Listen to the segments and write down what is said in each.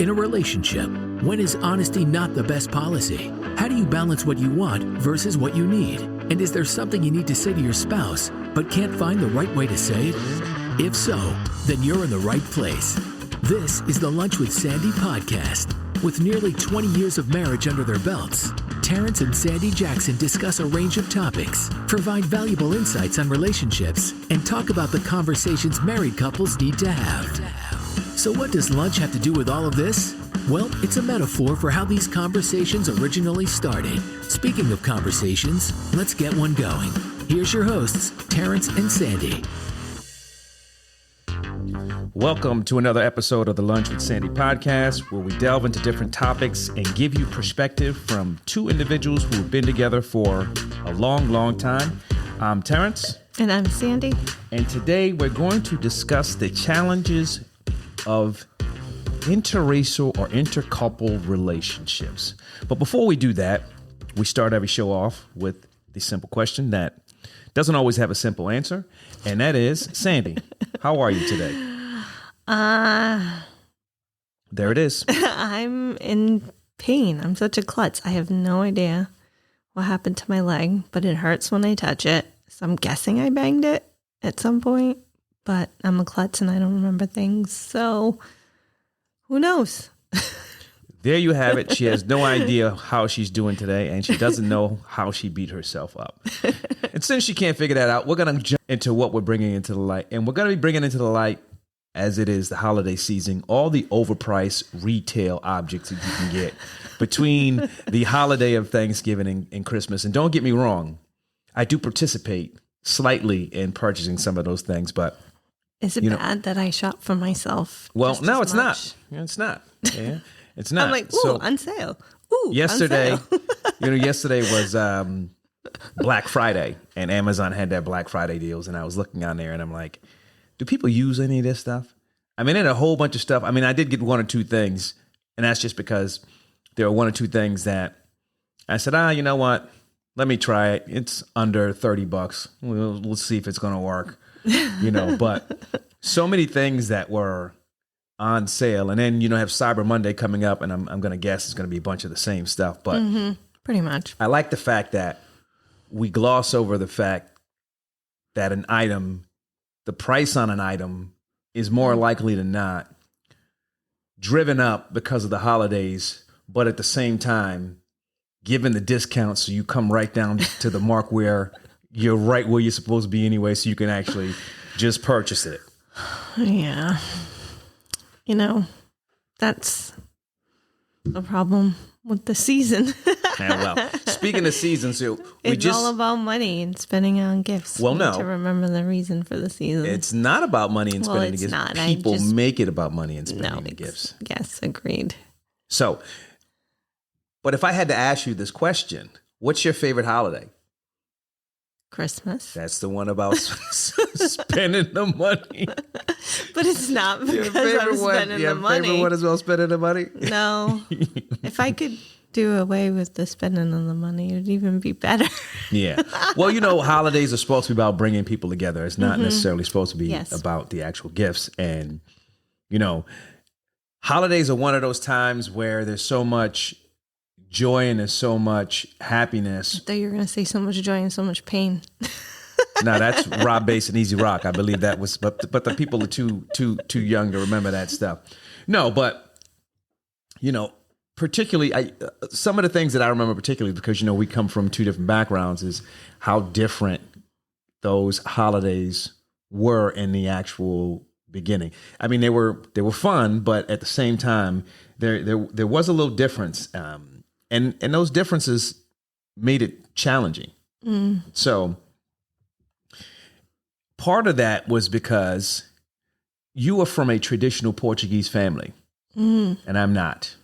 In a relationship, when is honesty not the best policy? How do you balance what you want versus what you need? And is there something you need to say to your spouse, but can't find the right way to say it? If so, then you're in the right place. This is the Lunch with Sandy podcast. With nearly 20 years of marriage under their belts, Terrence and Sandy Jackson discuss a range of topics, provide valuable insights on relationships, and talk about the conversations married couples need to have. So what does lunch have to do with all of this? Well, it's a metaphor for how these conversations originally started. Speaking of conversations, let's get one going. Here's your hosts, Terrence and Sandy. Welcome to another episode of the Lunch with Sandy podcast, where we delve into different topics and give you perspective from two individuals who have been together for a long, long time. I'm Terrence. And I'm Sandy. And today we're going to discuss the challenges of interracial or intercouple relationships. But before we do that, we start every show off with the simple question that doesn't always have a simple answer. And that is, Sandy, how are you today? There it is. I'm in pain. I'm such a klutz. I have no idea what happened to my leg, but it hurts when I touch it. So I'm guessing I banged it at some point, but I'm a klutz and I don't remember things. So who knows? There you have it. She has no idea how she's doing today, and she doesn't know how she beat herself up. And since she can't figure that out, we're going to jump into what we're bringing into the light. And we're going to be bringing into the light, as it is the holiday season, all the overpriced retail objects that you can get between the holiday of Thanksgiving and Christmas. And don't get me wrong, I do participate slightly in purchasing some of those things, but is it bad that I shop for myself? Well, no, it's not. It's not. Yeah, it's not. I'm like, ooh, on sale. Ooh, yesterday, on sale. Yesterday was Black Friday, and Amazon had their Black Friday deals, and I was looking on there, and I'm like, do people use any of this stuff? I mean, they had a whole bunch of stuff. I mean, I did get one or two things, and that's just because there were one or two things that I said, you know what? Let me try it. It's under $30. We'll see if it's going to work. But so many things that were on sale, and then have Cyber Monday coming up, and I'm going to guess it's going to be a bunch of the same stuff. But pretty much, I like the fact that we gloss over the fact that an item, the price on an item, is more likely than not driven up because of the holidays, but at the same time, given the discount, so you come right down to the mark where you're right where you're supposed to be anyway, so you can actually just purchase it. Yeah. That's the problem with the season. Yeah, well, speaking of seasons, it's all about money and spending on gifts. Well, no. To remember the reason for the season. It's not about money and spending the gifts. Not. People make it about money and spending the gifts. Yes, agreed. So, but if I had to ask you this question, what's your favorite holiday? Christmas. That's the one about spending the money. But it's not because I'm spending the money. Your favorite one is about spending the money? No. If I could do away with the spending of the money, it would even be better. Yeah. Well, holidays are supposed to be about bringing people together. It's not necessarily supposed to be about the actual gifts. And, holidays are one of those times where there's so much joy and there's so much happiness. I thought you were going to say so much joy and so much pain. No, that's Rob Bass and Easy Rock. I believe that was, but the people are too young to remember that stuff. No, but particularly, some of the things that I remember particularly because we come from two different backgrounds is how different those holidays were in the actual beginning. I mean, they were fun, but at the same time, there was a little difference. And those differences made it challenging. So part of that was because you are from a traditional Portuguese family, and I'm not.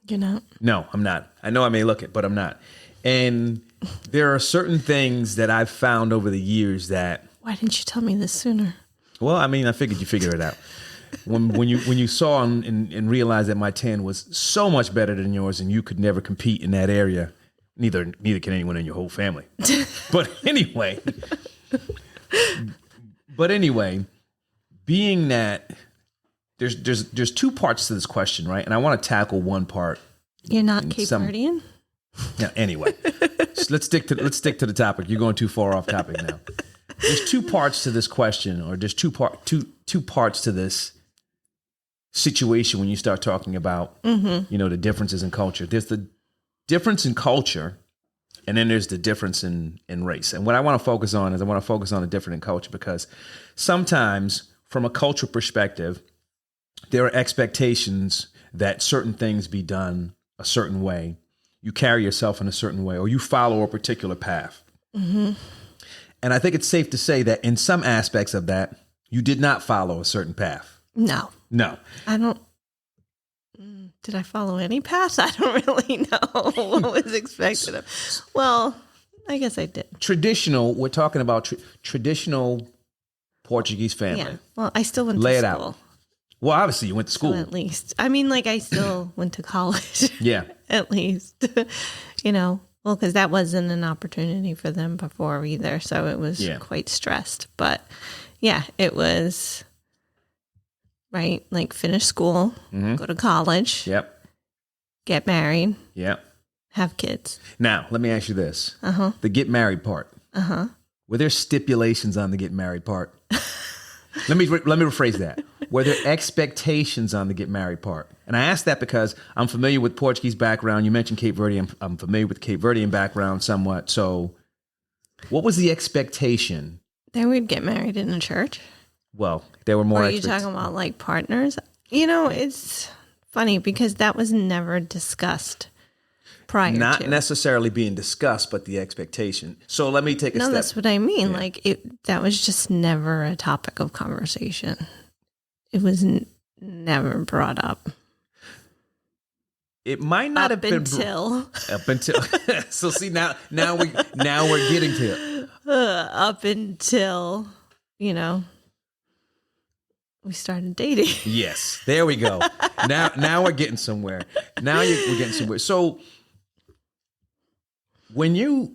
You're not? No, I'm not. I know I may look it, but I'm not. And there are certain things that I've found over the years that... Why didn't you tell me this sooner? Well, I mean, I figured you figured it out. When you saw and realized that my tan was so much better than yours and you could never compete in that area, neither can anyone in your whole family. But anyway, being that there's two parts to this question, right? And I want to tackle one part. You're not Cape Verdean? Yeah. Anyway, so let's stick to the topic. You're going too far off topic now. There's two parts to this question, or there's two parts to this situation when you start talking about the differences in culture. There's the difference in culture, and then there's the difference in race. And what I want to focus on is the difference in culture, because sometimes from a cultural perspective, there are expectations that certain things be done a certain way. You carry yourself in a certain way, or you follow a particular path. Mm-hmm. And I think it's safe to say that in some aspects of that, you did not follow a certain path. No. I don't. Did I follow any path? I don't really know what was expected of. Well, I guess I did. We're talking about traditional Portuguese family. Yeah. Well, I still went to school. Lay it out. Well, obviously you went to school. So at least. I mean, like, I still went to college. Yeah. At least. Well, because that wasn't an opportunity for them before either. So it was quite stressed. But yeah, it was, right? Like, finish school, go to college. Yep. Get married. Yep. Have kids. Now, let me ask you this. The get married part. Were there stipulations on the get married part? Let me rephrase that. Were there expectations on the get married part? And I ask that because I'm familiar with Portuguese background. You mentioned Cape Verdean. I'm familiar with Cape Verdean background somewhat. So what was the expectation? They would get married in a church. Well, there were more. Or are you talking about like partners? It's funny because that was never discussed prior Not to. necessarily being discussed, but the expectation. So let me take a step. No, that's what I mean. Yeah. Like, that was just never a topic of conversation. It was never brought up. It might not have been up until. So see, now we're getting to it. Up until we started dating. Yes, there we go. Now we're getting somewhere. We're getting somewhere. So when you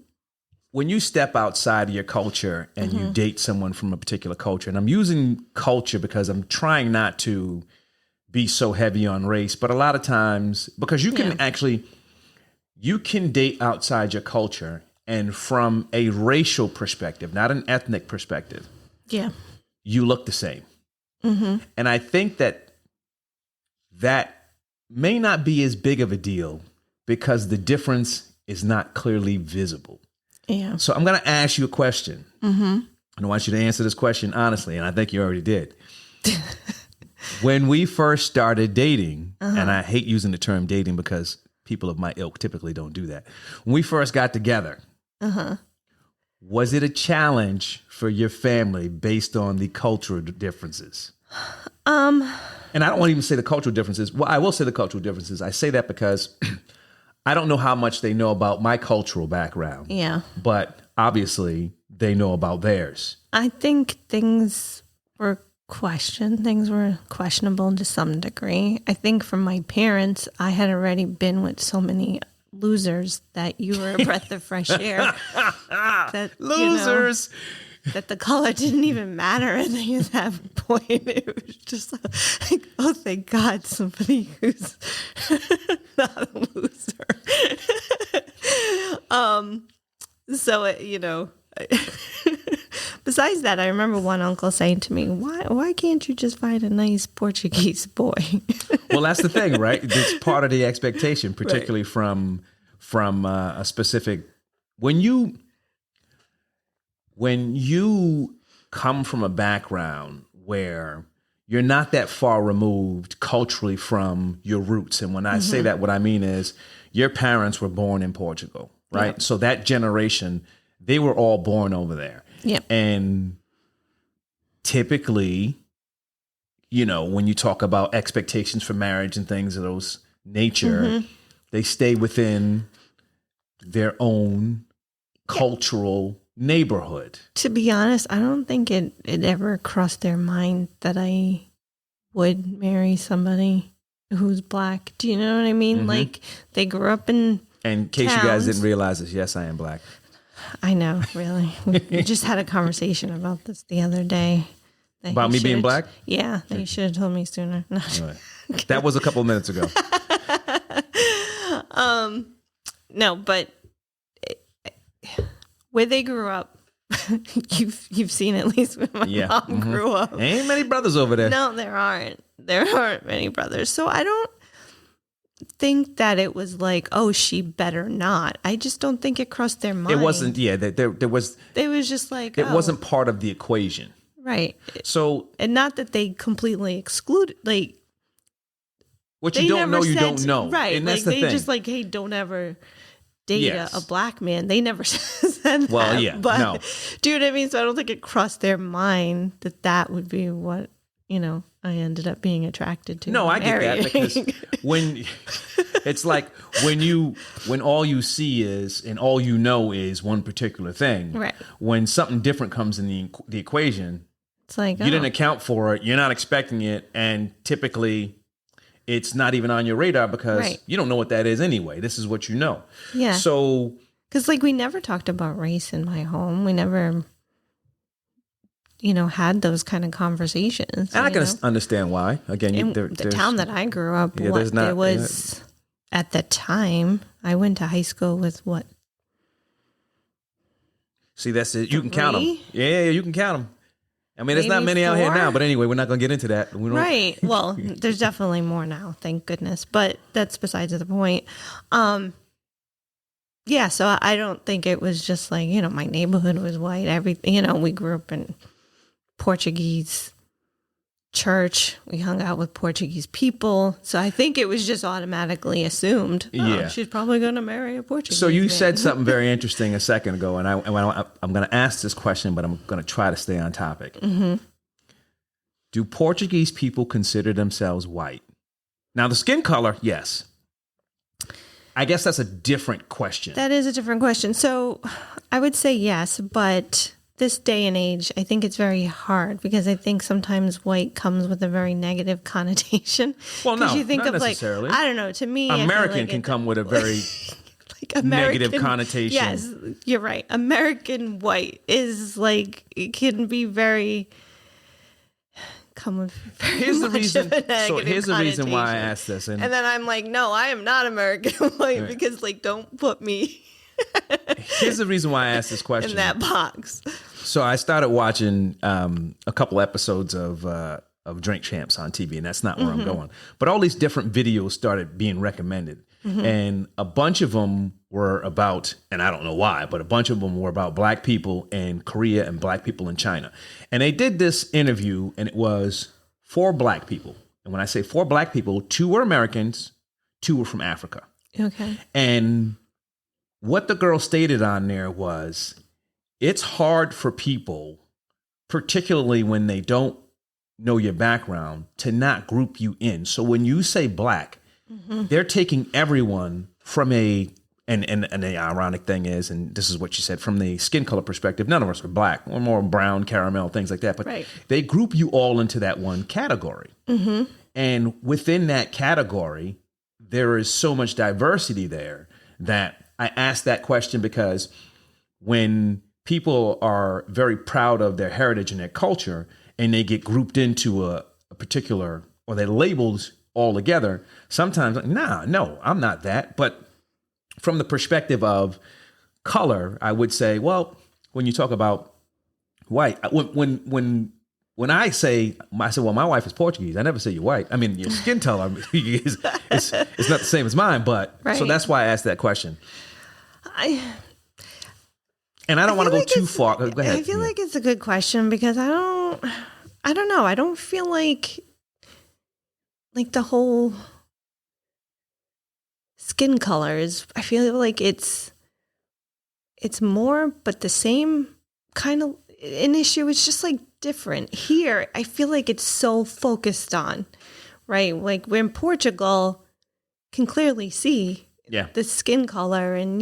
step outside of your culture and you date someone from a particular culture, and I'm using culture because I'm trying not to be so heavy on race, but a lot of times, because you can date outside your culture, and from a racial perspective, not an ethnic perspective, you look the same. And I think that may not be as big of a deal because the difference is not clearly visible. Yeah. So I'm going to ask you a question. And I want you to answer this question honestly, and I think you already did. When we first started dating, and I hate using the term dating because people of my ilk typically don't do that. When we first got together, was it a challenge for your family based on the cultural differences? And I don't want to even say the cultural differences. Well, I will say the cultural differences. I say that because I don't know how much they know about my cultural background. Yeah. But obviously they know about theirs. I think things were questionable to some degree. I think from my parents, I had already been with so many losers that you were a breath of fresh air. Losers. That the color didn't even matter at that point. It was just like, oh, thank God, somebody who's not a loser. Besides that, I remember one uncle saying to me, why can't you just find a nice Portuguese boy? Well, that's the thing, right? It's part of the expectation, particularly from a specific, when you come from a background where you're not that far removed culturally from your roots. And when I say that, what I mean is your parents were born in Portugal, right? Yep. So that generation, they were all born over there. Yep. And typically, when you talk about expectations for marriage and things of those nature, they stay within their own cultural neighborhood. To be honest, I don't think it ever crossed their mind that I would marry somebody who's black. Do you know what I mean? Like, they grew up in And in case towns. you guys didn't realize this, yes, I am black. I know, really. We just had a conversation about this the other day, that About he me being should've- black? Yeah, that you should have told me sooner. No. Right. That was a couple of minutes ago. No, but where they grew up, you've seen at least where my Yeah. mom grew up. Ain't many brothers over there. No, there aren't. There aren't many brothers. So I don't think that it was like, oh, she better not. I just don't think it crossed their mind. It wasn't. Yeah, there was. It was just like, It oh, wasn't part of the equation. right. So And not that they completely excluded, like, what they you don't never know, you said- don't know. Right. And that's like the they thing. just like, hey, don't ever date Yes. a black man. They never said that. Well, yeah, But no. do you know what I mean? So I don't think it crossed their mind that that would be what, I ended up being attracted to. No, I and get that marrying. because when it's like when all you see is and all you know is one particular thing. Right. When something different comes in the equation, It's like, you didn't account for it. You're not expecting it, and typically, it's not even on your radar because Right. you don't know what that is anyway. This is what you know. Yeah. So Because, like, we never talked about race in my home. We never, had those kind of conversations. and I can you know? understand why. Again, In there, the there's- town that I grew up, Yeah, there's there not- was, at the time, I went to high school with what? See, that's it. You can count them. 3? Yeah, you can count them. I mean, there's not Maybe many out here 4? now, but anyway, we're not going to get into that. We don't, Right. Well, there's definitely more now, thank goodness. But that's besides the point. Yeah, so I don't think it was just like, my neighborhood was white. Everything, we grew up in Portuguese church. We hung out with Portuguese people. So I think it was just automatically assumed, Yeah. she's probably going to marry a Portuguese So you man. said something very interesting a second ago, and I'm going to ask this question, but I'm going to try to stay on topic. Mm-hmm. Do Portuguese people consider themselves white? Now, the skin color, yes. I guess that's a different question. That is a different question. So I would say yes, but this day and age, I think it's very hard because I think sometimes white comes with a very negative connotation. Well, no, 'Cause you think not of necessarily. I don't know. To me, I feel American like can come with a very like American, negative connotation. Yes, you're right. American white is like it can be very come with very Here's the much reason. of a negative So here's the reason why I connotation. asked this, and And then I'm like, no, I am not American white Right. because like don't put me here's the reason why I asked this question. in that box. So I started watching a couple episodes of Drink Champs on TV, and that's not where I'm going. But all these different videos started being recommended, and a bunch of them were about, and I don't know why, but a bunch of them were about black people in Korea and black people in China. And they did this interview, and it was 4 black people. And when I say 4 black people, 2 were Americans, 2 were from Africa. Okay. And what the girl stated on there was, it's hard for people, particularly when they don't know your background, to not group you in. So when you say black, they're taking everyone from and the ironic thing is, and this is what she said, from the skin color perspective, none of us are black. We're more brown, caramel, things like that. But Right. they group you all into that one category. And within that category, there is so much diversity there that I asked that question because when people are very proud of their heritage and their culture and they get grouped into a particular, or they're labeled all together, sometimes, no, I'm not that. But from the perspective of color, I would say, well, when you talk about white, when I say, well, my wife is Portuguese, I never say you're white. I mean, your skin color is it's not the same as mine, but so Right. that's why I asked that question. I And I don't want to feel go like too it's- far. Go ahead. I feel like it's a good question because I don't know. I don't feel like the whole skin colors. I feel like it's more, but the same kind of an issue. It's just like different. Here, I feel like it's so focused on, right? Like we're in Portugal, can clearly see Yeah. the skin color, and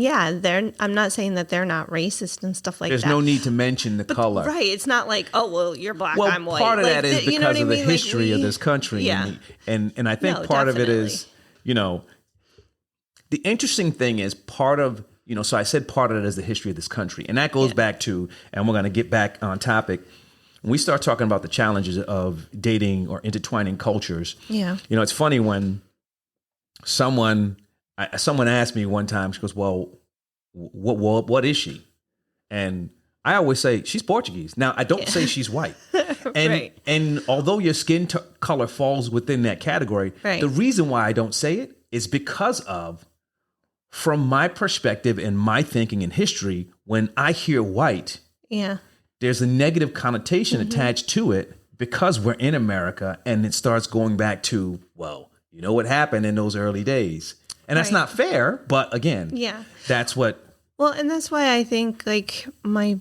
I'm not saying that they're not racist and stuff like There's that. no need to mention the color. Right. It's not like, oh, well, you're black, Well, I'm white. part of Like, that is you know because what I of the mean? Like, history of we- this country. Yeah. And I think No, part of it definitely. is, the interesting thing is part of, so I said part of it is the history of this country. And that goes back to, and we're going to get back on topic, when we start talking about the challenges of dating or intertwining cultures, Yeah. it's funny when someone asked me one time, she goes, well, what is she? And I always say she's Portuguese. Now, I don't say she's white. And Right. and although your skin color falls within that category, Right. the reason why I don't say it is because of, from my perspective and my thinking and history, when I hear white, Yeah. there's a negative connotation attached to it because we're in America, and it starts going back to, well, you know what happened in those early days. And that's Right. not fair, but again, Yeah. that's what. Well, and that's why I think whenever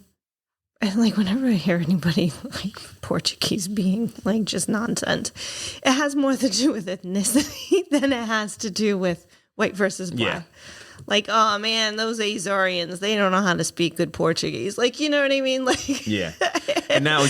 I hear anybody like Portuguese being like just nonsense, it has more to do with ethnicity than it has to do with white versus black. Yeah. Like, oh man, those Azorians, they don't know how to speak good Portuguese. Like, you know what I mean? Like, Yeah. And now,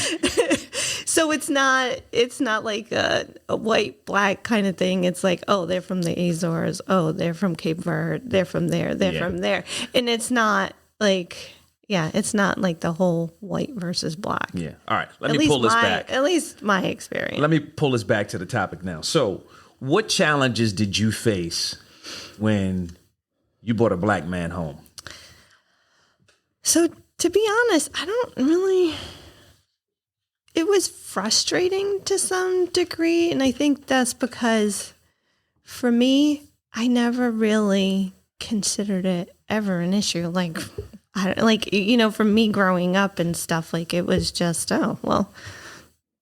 so it's not like a white black kind of thing. It's like, oh, they're from the Azores. Oh, they're from Cape Verde. They're from there. They're Yeah. from there. And it's not like, yeah, it's not like the whole white versus black. yeah. All right. Let At me least pull this my- back. At least my experience. Let me pull this back to the topic now. So, what challenges did you face when you brought a black man home? So to be honest, I don't really. It was frustrating to some degree, and I think that's because, for me, I never really considered it ever an issue. Like, for me growing up and stuff, like it was just, oh well,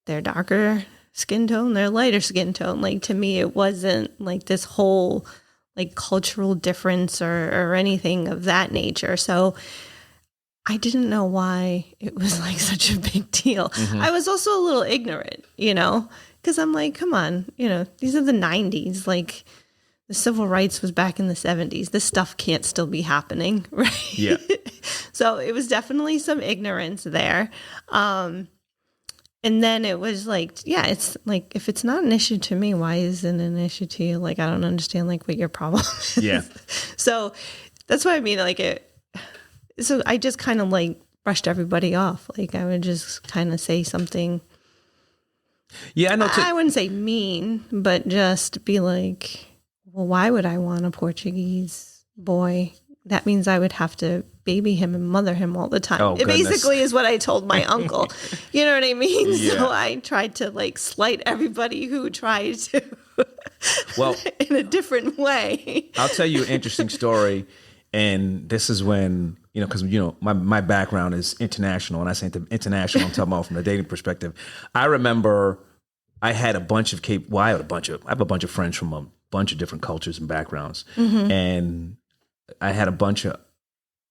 they're darker skin tone, they're lighter skin tone. Like to me, it wasn't like this whole like cultural difference or anything of that nature. So I didn't know why it was like such a big deal. I was also a little ignorant, because I'm like, come on, these are the 90s. Like the civil rights was back in the 70s. This stuff can't still be happening, right? Yeah. So it was definitely some ignorance there. And then it was like, yeah, it's like, if it's not an issue to me, why isn't it an issue to you? Like, I don't understand like what your problem is. Yeah. So that's what I mean. Like so I just kind of like brushed everybody off. Like I would just kind of say something. Yeah, I know. I wouldn't say mean, but just be like, well, why would I want a Portuguese boy? That means I would have to baby him and mother him all the time. Oh, It goodness. basically is what I told my uncle. You know what I mean? Yeah. So I tried to like slight everybody who tried to Well, in a different way. I'll tell you an interesting story. And this is when, because, my background is international. And I say international, I'm talking about from a dating perspective. I remember I had a bunch of I have a bunch of friends from a bunch of different cultures and backgrounds. And I had a bunch of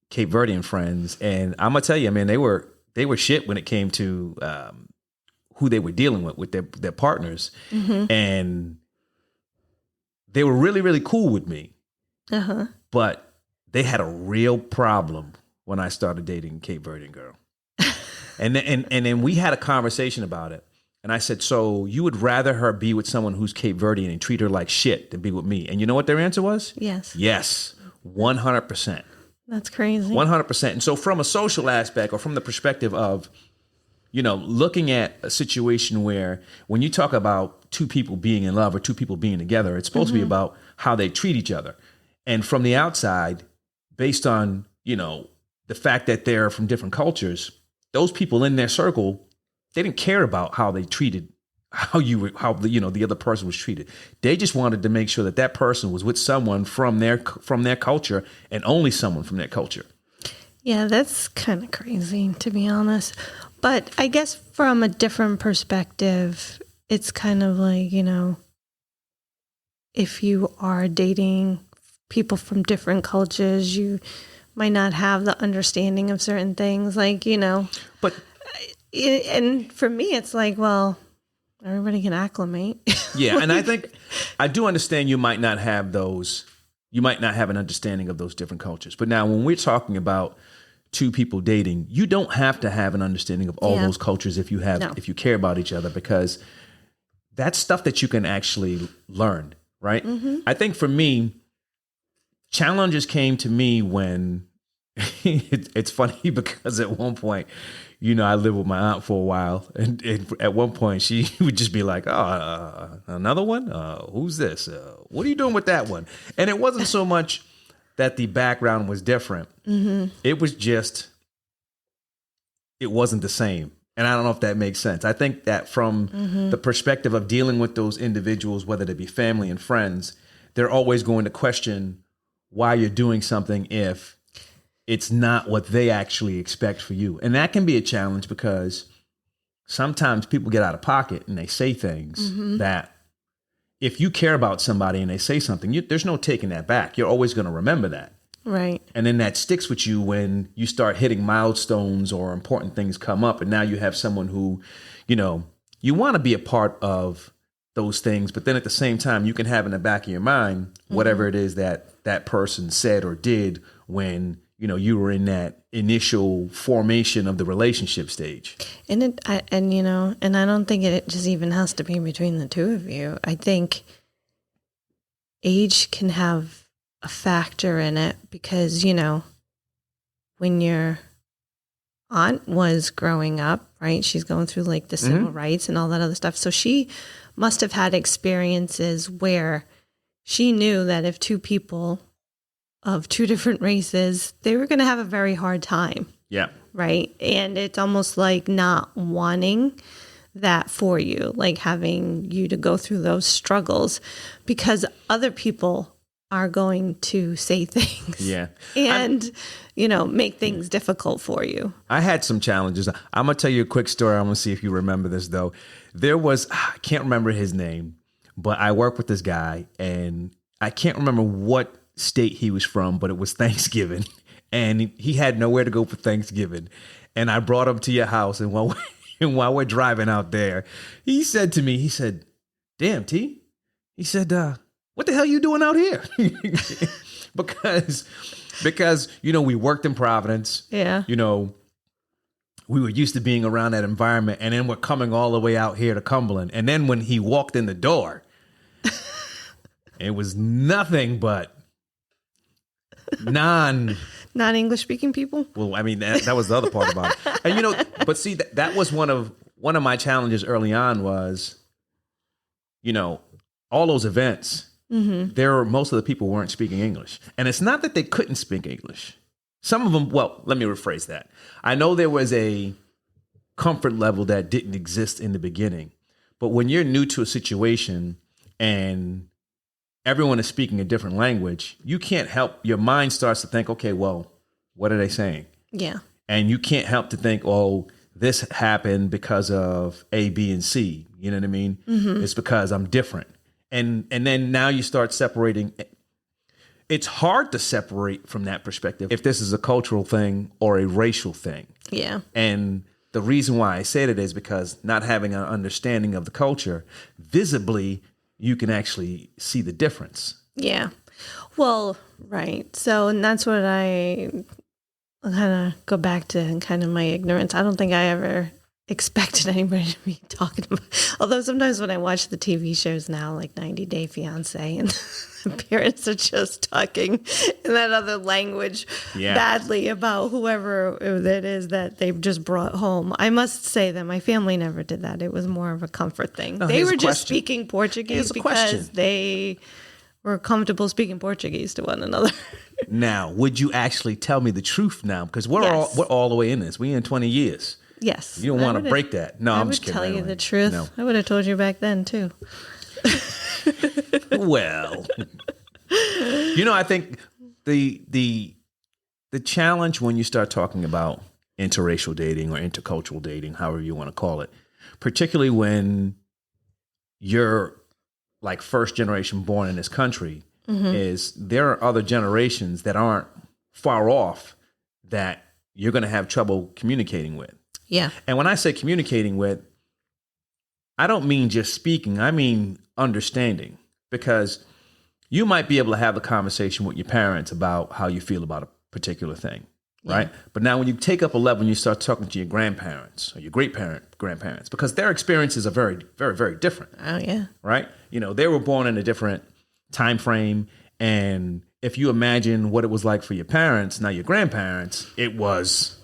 Cape Verdean friends. And I'm going to tell you, I mean, they were shit when it came to who they were dealing with their partners. And they were really, really cool with me. Uh-huh. But they had a real problem when I started dating a Cape Verdean girl. and then we had a conversation about it. And I said, so you would rather her be with someone who's Cape Verdean and treat her like shit than be with me? And you know what their answer was? Yes. Yes, 100%. That's crazy. 100%. And so from a social aspect, or from the perspective of, looking at a situation where when you talk about two people being in love or two people being together, it's supposed to be about how they treat each other. And from the outside, based on, the fact that they're from different cultures, those people in their circle, they didn't care about how they treated, the other person was treated. They just wanted to make sure that that person was with someone from their culture, and only someone from their culture. Yeah, that's kind of crazy, to be honest. But I guess from a different perspective, it's kind of like, if you are dating people from different cultures, you might not have the understanding of certain things, like, But and for me, it's like, well, everybody can acclimate. yeah, and I think I do understand you might not have an understanding of those different cultures. But now when we're talking about two people dating, you don't have to have an understanding of all those cultures if you care about each other, because that's stuff that you can actually learn, right? I think for me, challenges came to me when it's funny because at one point, I lived with my aunt for a while, and at one point she would just be like, "Oh, another one? Who's this? What are you doing with that one?" And it wasn't so much that the background was different; it was just it wasn't the same. And I don't know if that makes sense. I think that from the perspective of dealing with those individuals, whether they be family and friends, they're always going to question why you're doing something if it's not what they actually expect for you. And that can be a challenge because sometimes people get out of pocket and they say things that if you care about somebody and they say something, there's no taking that back. You're always going to remember that. Right. And then that sticks with you when you start hitting milestones or important things come up. And now you have someone who, you want to be a part of those things. But then at the same time, you can have in the back of your mind whatever it is that person said or did when, you were in that initial formation of the relationship stage. And I don't think it just even has to be between the two of you. I think age can have a factor in it because, when your aunt was growing up, right, she's going through like the civil rights and all that other stuff. So she must have had experiences where she knew that if two people of two different races, they were going to have a very hard time. Yeah. Right. And it's almost like not wanting that for you, like having you to go through those struggles because other people are going to say things and, make things difficult for you. I had some challenges. I'm going to tell you a quick story. I'm going to see if you remember this, though. There was, I can't remember his name, but I worked with this guy, and I can't remember what state he was from, but it was Thanksgiving, and he had nowhere to go for Thanksgiving. And I brought him to your house, and while we're driving out there, he said to me, "Damn, T," he said, "What the hell you doing out here?" because we worked in Providence. Yeah. We were used to being around that environment, and then we're coming all the way out here to Cumberland. And then when he walked in the door, it was nothing but non-English speaking people. Well, I mean that was the other part about it. And but see that was one of my challenges early on was, all those events. Most of the people weren't speaking English. And it's not that they couldn't speak English. Some of them, well, let me rephrase that. I know there was a comfort level that didn't exist in the beginning. But when you're new to a situation and everyone is speaking a different language, you can't help, your mind starts to think, okay, well, what are they saying? Yeah. And you can't help to think, oh, this happened because of A, B, and C. You know what I mean? It's because I'm different. And then now you start separating. It's hard to separate from that perspective if this is a cultural thing or a racial thing. Yeah. And the reason why I say that is because not having an understanding of the culture, visibly, you can actually see the difference. Yeah. Well, right. So, and that's what I kind of go back to kind of my ignorance. I don't think I ever expected anybody to be talking about, although sometimes when I watch the TV shows now, like 90 Day Fiance, and the parents are just talking in that other language badly about whoever it is that they've just brought home. I must say that my family never did that. It was more of a comfort thing. No, they were just speaking Portuguese because they were comfortable speaking Portuguese to one another. Now, would you actually tell me the truth now? Because we're all the way in this. We in 20 years. Yes. You don't want to break that. No, I'm just kidding. I would tell you the truth. No. I would have told you back then, too. Well, I think the challenge when you start talking about interracial dating or intercultural dating, however you want to call it, particularly when you're like first generation born in this country, is there are other generations that aren't far off that you're going to have trouble communicating with. Yeah. And when I say communicating with, I don't mean just speaking. I mean understanding, because you might be able to have a conversation with your parents about how you feel about a particular thing, right? But now when you take up a level and you start talking to your grandparents or your grandparents, because their experiences are very, very, very different. Oh, yeah. Right? They were born in a different time frame, and if you imagine what it was like for your parents, now your grandparents, it was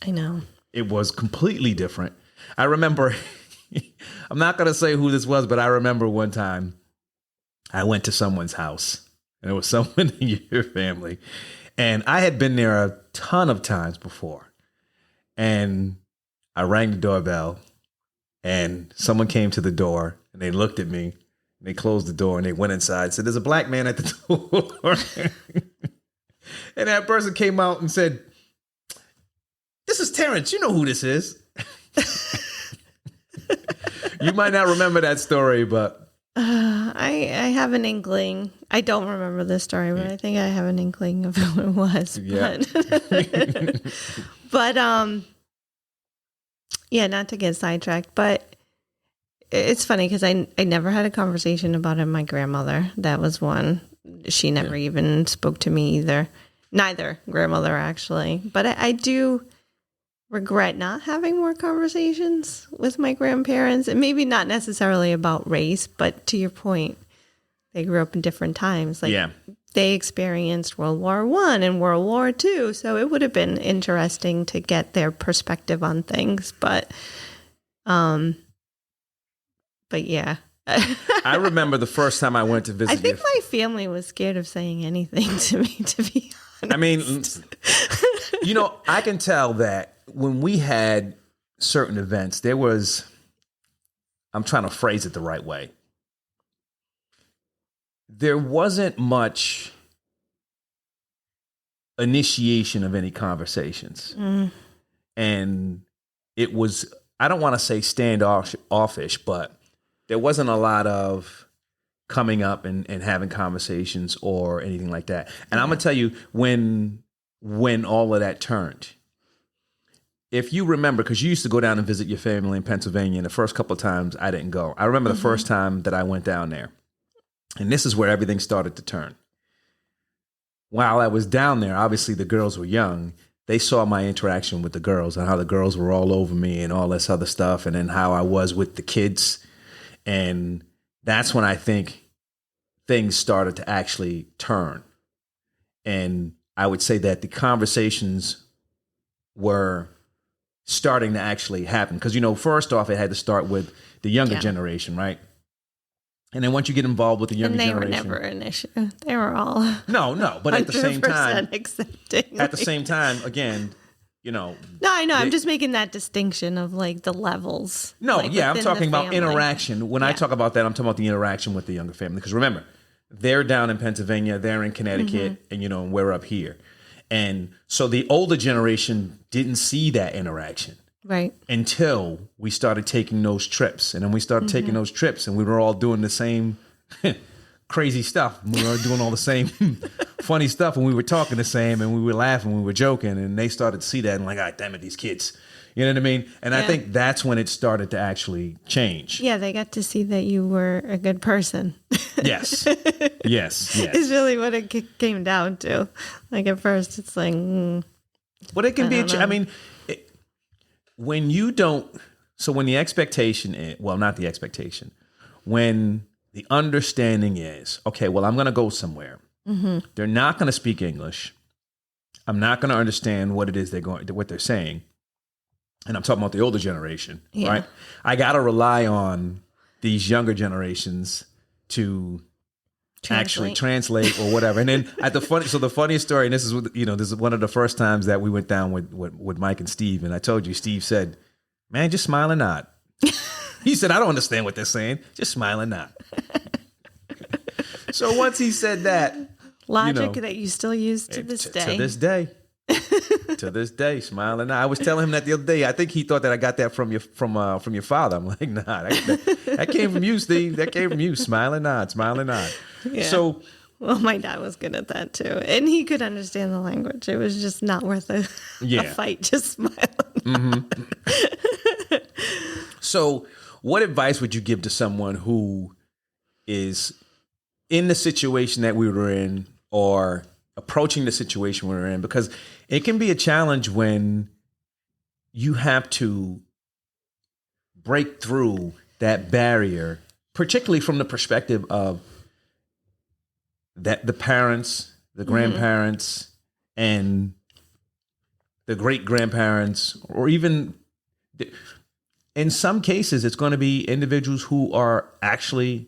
I know. it was completely different. I remember, I'm not going to say who this was, but I remember one time I went to someone's house and it was someone in your family. And I had been there a ton of times before. And I rang the doorbell and someone came to the door and they looked at me and they closed the door and they went inside and said, there's a black man at the door. And that person came out and said, this is Terrence. You know who this is. You might not remember that story, but I have an inkling. I don't remember this story, but I think I have an inkling of who it was. Yeah. But yeah, not to get sidetracked, but it's funny because I never had a conversation about it with my grandmother. That was one. She never even spoke to me either. Neither grandmother, actually. But I do regret not having more conversations with my grandparents, and maybe not necessarily about race, but to your point, they grew up in different times. Like they experienced World War I and World War II, so it would have been interesting to get their perspective on things. But yeah. I remember the first time I went to visit. I think my family was scared of saying anything to me, to be honest. I mean, I can tell that when we had certain events, there was, I'm trying to phrase it the right way. There wasn't much initiation of any conversations. And it was, I don't want to say standoffish, but there wasn't a lot of coming up and having conversations or anything like that. And I'm going to tell you when all of that turned. If you remember, because you used to go down and visit your family in Pennsylvania, and the first couple of times I didn't go. I remember the first time that I went down there. And this is where everything started to turn. While I was down there, obviously the girls were young. They saw my interaction with the girls and how the girls were all over me and all this other stuff, and then how I was with the kids. And that's when I think things started to actually turn. And I would say that the conversations were starting to actually happen. Because, first off, it had to start with the younger generation, right? And then once you get involved with the younger generation. And they were never an issue. They were all No, but at the same time. Accepting. At the same time, again, No, I know. I'm just making that distinction of like the levels. No, like I'm talking about family. interaction. When I talk about that, I'm talking about the interaction with the younger family. Because remember, they're down in Pennsylvania, they're in Connecticut, and we're up here. And so the older generation didn't see that interaction. Right. Until we started taking those trips. And then we started taking those trips and we were all doing the same crazy stuff. We were doing all the same funny stuff and we were talking the same and we were laughing, we were joking, and they started to see that and like, ah, damn it, these kids. You know what I mean? And I think that's when it started to actually change. Yeah, they got to see that you were a good person. Yes. Yes. It's really what it came down to. Like at first it's like, But it can be, when you don't, so when the expectation is, well, not the expectation, when the understanding is, okay, well, I'm going to go somewhere. They're not going to speak English. I'm not going to understand what it is what they're saying. And I'm talking about the older generation, right? I got to rely on these younger generations to actually translate or whatever. And then the funniest story, and this is one of the first times that we went down with Mike and Steve. And I told you, Steve said, man, just smile and nod. He said, I don't understand what they're saying. Just smile and nod. So once he said that, logic that you still use to this day. To this day. To this day, smile and nod. I was telling him that the other day. I think he thought that I got that from your father. I'm like, nah, that came from you, Steve. That came from you. Smile and nod, smile and nod. Yeah. So, well, my dad was good at that too, and he could understand the language. It was just not worth a fight. Just smile. So, what advice would you give to someone who is in the situation that we were in, or approaching the situation we were in? Because it can be a challenge when you have to break through that barrier, particularly from the perspective of that the parents, the grandparents and the great grandparents, or even in some cases, it's going to be individuals who are actually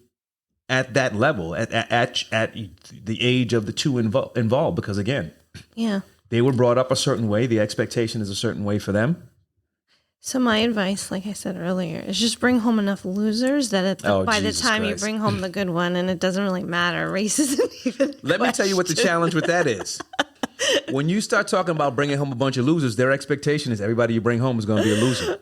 at that level, at the age of the two involved, because again, they were brought up a certain way. The expectation is a certain way for them. So my advice, like I said earlier, is just bring home enough losers that by the time you bring home the good one, and it doesn't really matter, race isn't even Let me tell you what the challenge with that is. When you start talking about bringing home a bunch of losers, their expectation is everybody you bring home is going to be a loser.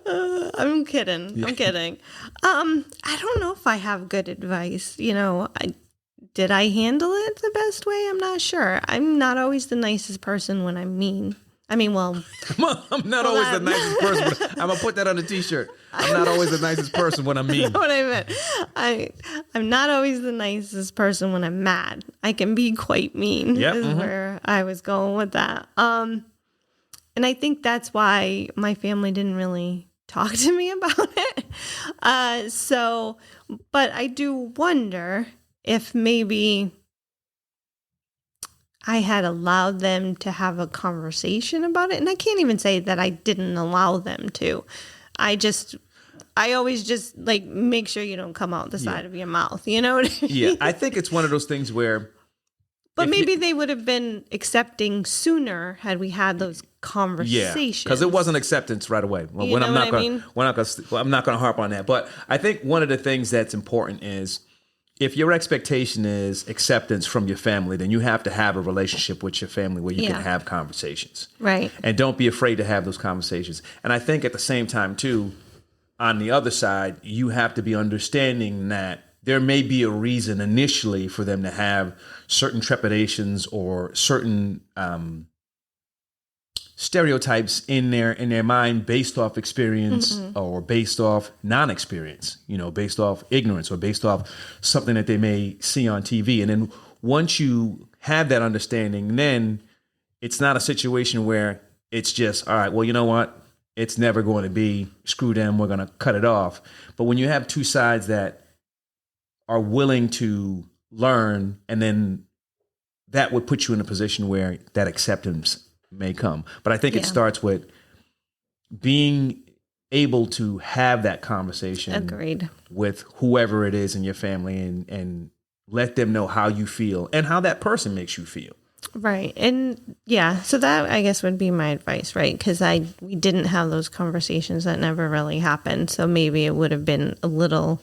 I'm kidding. I'm kidding. I don't know if I have good advice. Did I handle it the best way? I'm not sure. I'm not always the nicest person when I'm mean. I'm not always the nicest person. But I'm going to put that on a t-shirt. I'm not always the nicest person when I'm mean. You know what I meant? I'm not always the nicest person when I'm mad. I can be quite mean. Yep. Is where I was going with that. And I think that's why my family didn't really talk to me about it. But I do wonder if maybe I had allowed them to have a conversation about it. And I can't even say that I didn't allow them to. I always just like make sure you don't come out the side of your mouth. You know what I mean? Yeah, I think it's one of those things where. But maybe they would have been accepting sooner had we had those conversations. Yeah, because it wasn't acceptance right away. Well, I'm not going to harp on that. But I think one of the things that's important is if your expectation is acceptance from your family, then you have to have a relationship with your family where you can have conversations. Right. And don't be afraid to have those conversations. And I think at the same time, too, on the other side, you have to be understanding that there may be a reason initially for them to have certain trepidations or certain stereotypes in their mind based off experience or based off non-experience, based off ignorance or based off something that they may see on TV. And then once you have that understanding, then it's not a situation where it's just, all right, well, you know what? It's never going to be, screw them, we're going to cut it off. But when you have two sides that are willing to learn, and then that would put you in a position where that acceptance may come. But I think it starts with being able to have that conversation Agreed. With whoever it is in your family and let them know how you feel and how that person makes you feel. Right. And so that I guess would be my advice, right? Because we didn't have those conversations. That never really happened. So maybe it would have been a little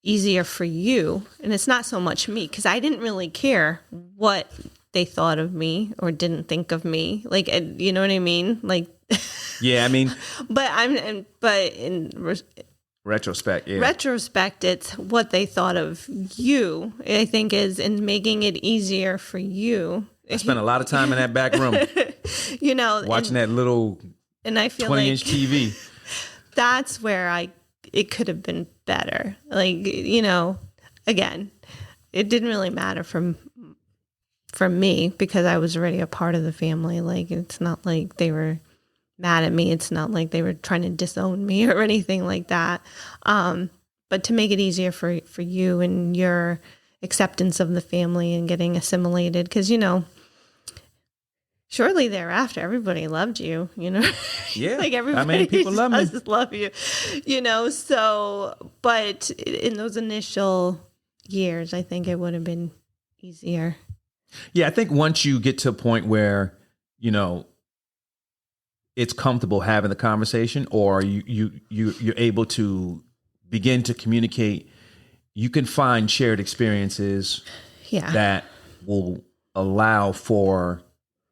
easier for you. And it's not so much me, because I didn't really care what they thought of me or didn't think of me. Like, you know what I mean? Like, yeah, I mean, but in retrospect, it's what they thought of you, I think, is in making it easier for you. I spent a lot of time in that back room, watching that little and I feel 20-inch TV. That's where it could have been better. Like, again, it didn't really matter from me because I was already a part of the family. Like, it's not like they were mad at me. It's not like they were trying to disown me or anything like that. But to make it easier for you and your acceptance of the family and getting assimilated, because, shortly thereafter, everybody loved you, Yeah. Like everybody people love me. love you, so, but in those initial years, I think it would have been easier. Yeah. I think once you get to a point where, it's comfortable having the conversation, or you're able to begin to communicate, you can find shared experiences that will allow for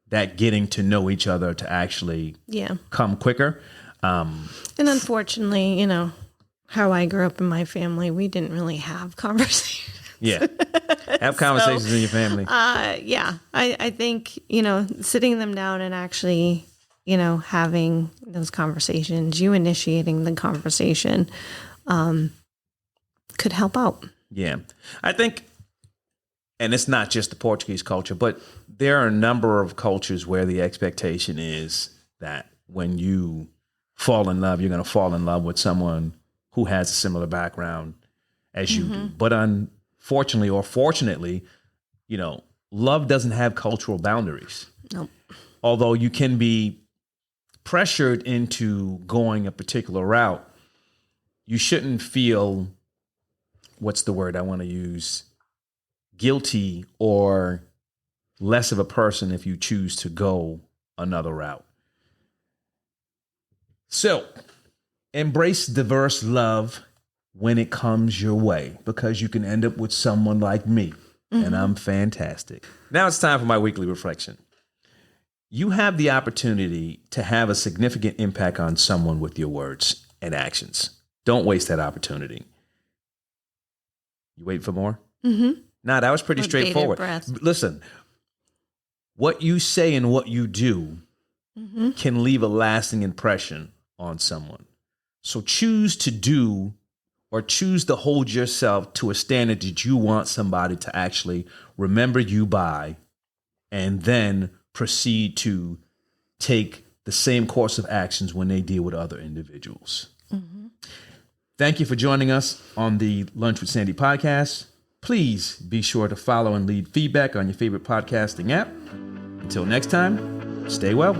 that getting to know each other to actually come quicker. And unfortunately, how I grew up in my family, we didn't really have conversations. Yeah. Have conversations in your family. I think, sitting them down and actually, having those conversations, you initiating the conversation, could help out. Yeah. I think, and it's not just the Portuguese culture, but there are a number of cultures where the expectation is that when you fall in love, you're going to fall in love with someone who has a similar background as you do. But unfortunately or fortunately, love doesn't have cultural boundaries. Nope. Although you can be pressured into going a particular route, you shouldn't feel, what's the word I want to use, guilty or less of a person if you choose to go another route. So, embrace diverse love when it comes your way, because you can end up with someone like me, and I'm fantastic. Now it's time for my weekly reflection. You have the opportunity to have a significant impact on someone with your words and actions. Don't waste that opportunity. You wait for more? Mm-hmm. Nah, that was pretty With bated straightforward. breath. Listen, what you say and what you do can leave a lasting impression on someone. So choose to do or choose to hold yourself to a standard that you want somebody to actually remember you by, and then proceed to take the same course of actions when they deal with other individuals. Thank you for joining us on the Lunch with Sandy podcast. Please be sure to follow and leave feedback on your favorite podcasting app. Until next time, stay well.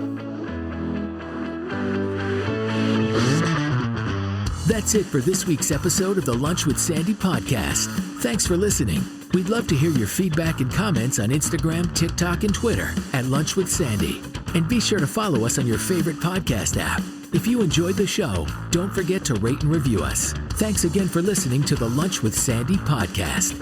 That's it for this week's episode of the Lunch with Sandy podcast. Thanks for listening. We'd love to hear your feedback and comments on Instagram, TikTok, and Twitter at Lunch with Sandy. And be sure to follow us on your favorite podcast app. If you enjoyed the show, don't forget to rate and review us. Thanks again for listening to the Lunch with Sandy podcast.